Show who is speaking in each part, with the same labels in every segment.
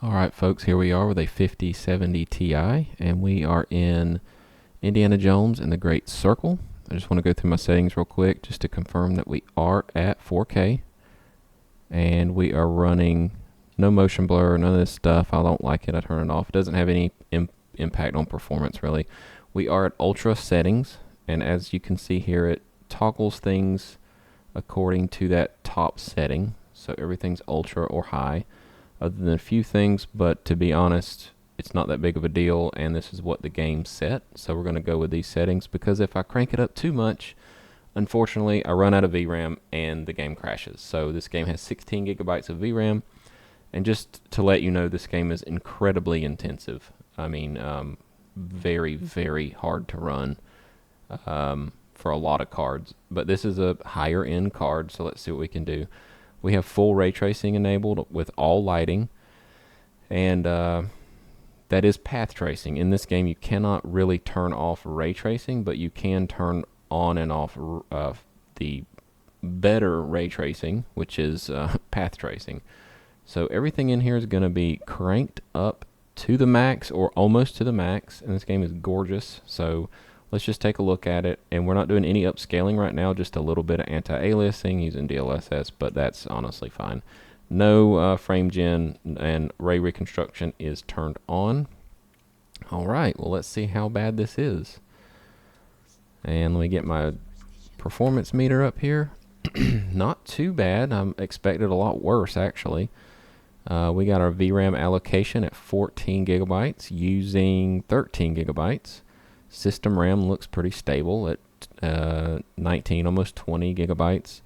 Speaker 1: Alright folks, here we are with a 5070 Ti, and we are in Indiana Jones and the Great Circle. I just want to go through my settings real quick just to confirm that we are at 4K, and we are running no motion blur, none of this stuff. I don't like it, I turn it off. It doesn't have any impact on performance really. We are at ultra settings, and as you can see here, it toggles things according to that top setting, so everything's ultra or high, other than a few things, but to be honest, it's not that big of a deal, and this is what the game set, so we're going to go with these settings, because if I crank it up too much, unfortunately I run out of VRAM and the game crashes. So this game has 16 gigabytes of VRAM, and just to let you know, this game is incredibly intensive. I mean, very, very hard to run for a lot of cards, but this is a higher end card, so let's see what we can do. We have full ray tracing enabled with all lighting, and that is path tracing. In this game, you cannot really turn off ray tracing, but you can turn on and off the better ray tracing, which is path tracing. So everything in here is going to be cranked up to the max or almost to the max, and this game is gorgeous. So let's just take a look at it, and we're not doing any upscaling right now, just a little bit of anti-aliasing using DLSS, but that's honestly fine. No frame gen, and ray reconstruction is turned on. Alright, well let's see how bad this is. And let me get my performance meter up here. Not too bad. I expected a lot worse actually. We got our VRAM allocation at 14 gigabytes using 13 gigabytes. System RAM looks pretty stable at 19, almost 20 gigabytes.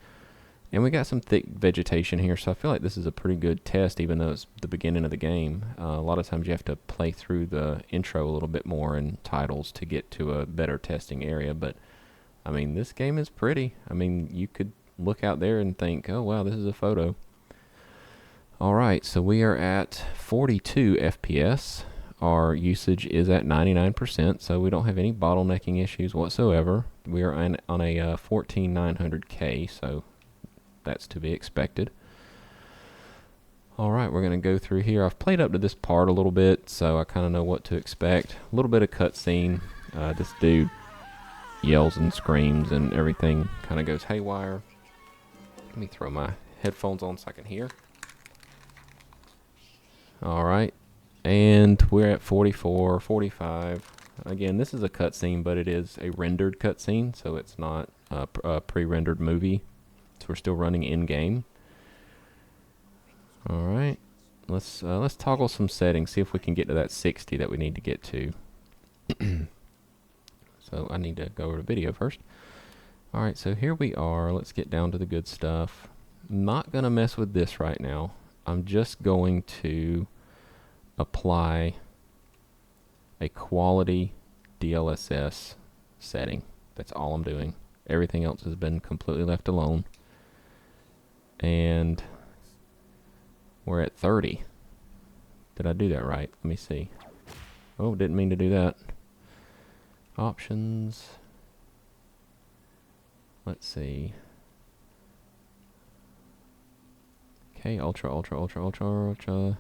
Speaker 1: And we got some thick vegetation here, so I feel like this is a pretty good test, even though it's the beginning of the game. A lot of times you have to play through the intro a little bit more and titles to get to a better testing area, but I mean, this game is pretty. I mean, you could look out there and think, oh wow, this is a photo. Alright, so we are at 42 FPS. Our usage is at 99%, so we don't have any bottlenecking issues whatsoever. We are on a 14900K, so that's to be expected. Alright, we're going to go through here. I've played up to this part a little bit, so I kind of know what to expect. A little bit of cutscene. This dude yells and screams and everything kind of goes haywire. Let me throw my headphones on so I can hear. Alright, and we're at 44, 45. Again, this is a cutscene, but it is a rendered cutscene, so it's not a pre-rendered movie. So we're still running in-game. Alright, let's toggle some settings, see if we can get to that 60 that we need to get to. So I need to go over to video first. Alright, so here we are. Let's get down to the good stuff. I'm not going to mess with this right now. I'm just going to apply a quality DLSS setting. That's all I'm doing. Everything else has been completely left alone. And we're at 30. Did I do that right? Let me see. Oh, didn't mean to do that. Options. Let's see. Okay, ultra, ultra, ultra, ultra, ultra.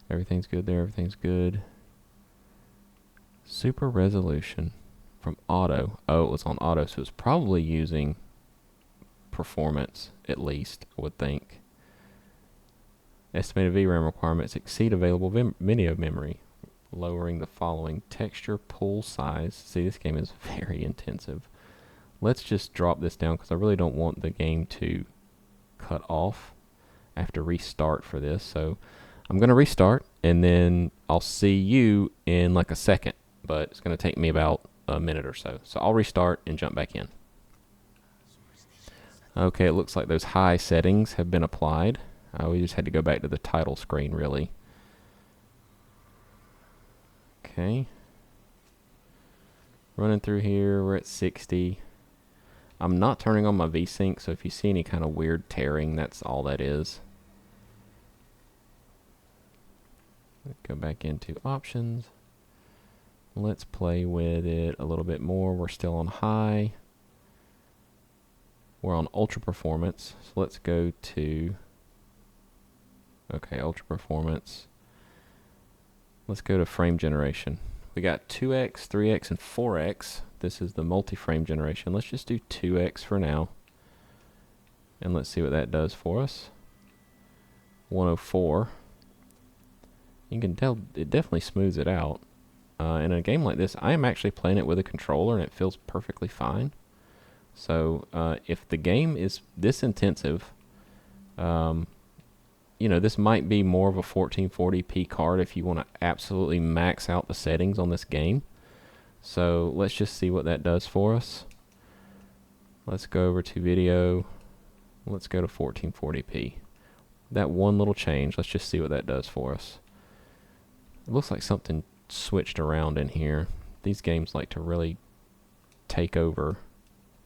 Speaker 1: Everything's good there, everything's good. Super resolution from auto. Oh, it was on auto, so it's probably using performance, at least, I would think. Estimated VRAM requirements exceed available video memory. Lowering the following texture pool size. See, this game is very intensive. Let's just drop this down because I really don't want the game to cut off. I have to restart for this, so I'm going to restart and then I'll see you in like a second, but it's going to take me about a minute or so. So I'll restart and jump back in. Okay, it looks like those high settings have been applied. We just had to go back to the title screen really. Okay. Running through here, we're at 60. I'm not turning on my VSync, so if you see any kind of weird tearing, that's all that is. Go back into options. Let's play with it a little bit more. We're still on high. We're on ultra performance. So let's go to, okay, ultra performance. Let's go to frame generation. We got 2x, 3x, and 4x. This is the multi-frame generation. Let's just do 2x for now. And let's see what that does for us. 104. You can tell it definitely smooths it out. In a game like this, I am actually playing it with a controller and it feels perfectly fine. So if the game is this intensive, you know, this might be more of a 1440p card if you want to absolutely max out the settings on this game. So let's just see what that does for us. Let's go over to video. Let's go to 1440p. That one little change, let's just see what that does for us. It looks like something switched around in here. These games like to really take over.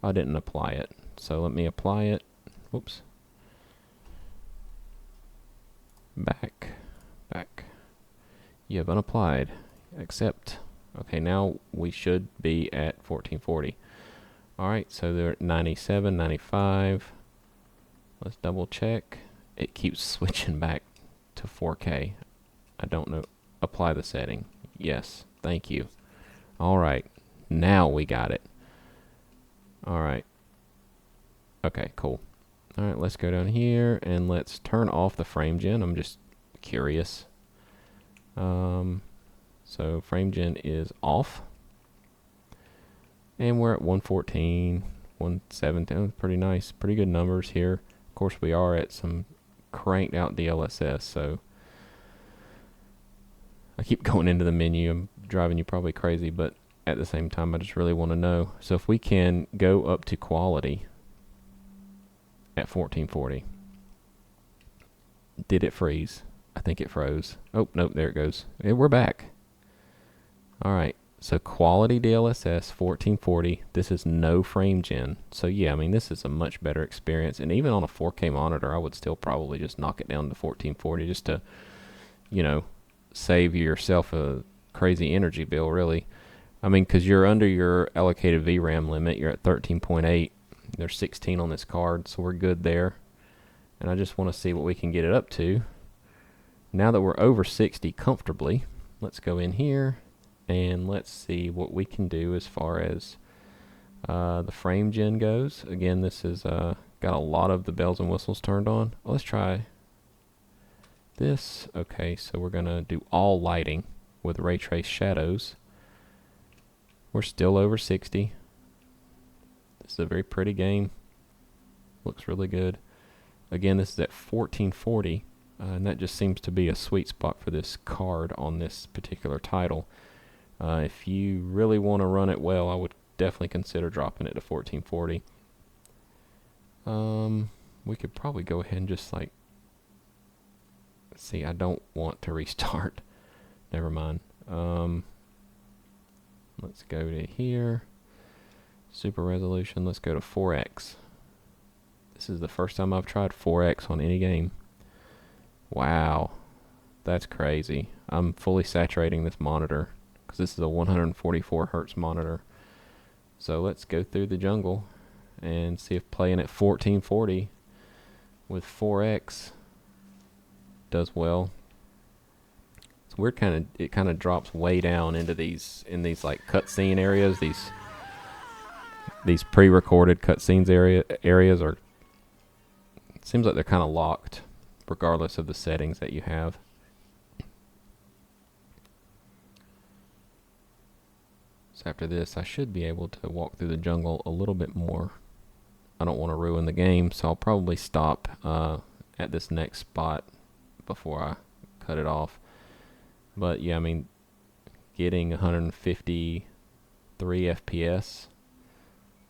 Speaker 1: I didn't apply it, so let me apply it. Whoops. Back. You have unapplied. Accept. Okay, now we should be at 1440. Alright, so they're at 97, 95. Let's double check. It keeps switching back to 4K. I don't know. Apply the setting. Yes, thank you. Alright, now we got it. Alright. Okay, cool. Alright, let's go down here and let's turn off the frame gen. I'm just curious. So frame gen is off. And we're at 114, 117. Pretty nice. Pretty good numbers here. Of course, we are at some cranked out DLSS, so I keep going into the menu. I'm driving you probably crazy, but at the same time, I just really want to know. So if we can go up to quality at 1440. Did it freeze? I think it froze. Oh, nope, there it goes. We're back. Alright, so quality DLSS 1440. This is no frame gen. So yeah, I mean, this is a much better experience. And even on a 4K monitor, I would still probably just knock it down to 1440 just to, you know, save yourself a crazy energy bill, really. I mean, because you're under your allocated VRAM limit. You're at 13.8. There's 16 on this card, so we're good there. And I just want to see what we can get it up to. Now that we're over 60 comfortably, let's go in here and let's see what we can do as far as the frame gen goes. Again, this is got a lot of the bells and whistles turned on. Let's try this. Okay, so we're going to do all lighting with ray trace shadows. We're still over 60. This is a very pretty game. Looks really good. Again, this is at 1440, and that just seems to be a sweet spot for this card on this particular title. If you really want to run it well, I would definitely consider dropping it to 1440. We could probably go ahead and just like, see, I don't want to restart. Never mind. Let's go to here. Super resolution. Let's go to 4X. This is the first time I've tried 4X on any game. Wow. That's crazy. I'm fully saturating this monitor because this is a 144 hertz monitor. So let's go through the jungle and see if playing at 1440 with 4X does well. So we're it kind of drops way down into these like cutscene areas. These pre-recorded cutscenes areas are. It seems like they're kind of locked, regardless of the settings that you have. So after this, I should be able to walk through the jungle a little bit more. I don't want to ruin the game, so I'll probably stop at this next spot before I cut it off. But yeah, I mean, getting 153 FPS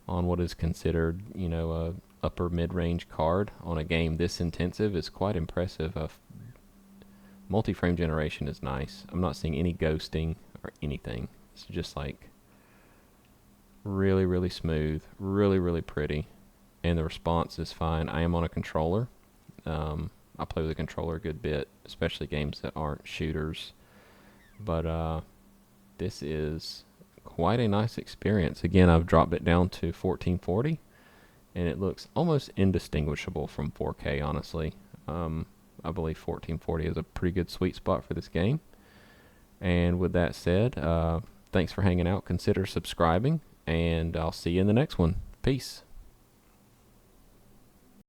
Speaker 1: on what is considered, you know, a upper mid-range card on a game this intensive is quite impressive. Multi-frame generation is nice. I'm not seeing any ghosting or anything. It's just like really, really smooth, really, really pretty, and the response is fine. I am on a controller. I play with a controller a good bit, especially games that aren't shooters. But this is quite a nice experience. Again, I've dropped it down to 1440, and it looks almost indistinguishable from 4K, honestly. I believe 1440 is a pretty good sweet spot for this game. And with that said, thanks for hanging out. Consider subscribing, and I'll see you in the next one. Peace.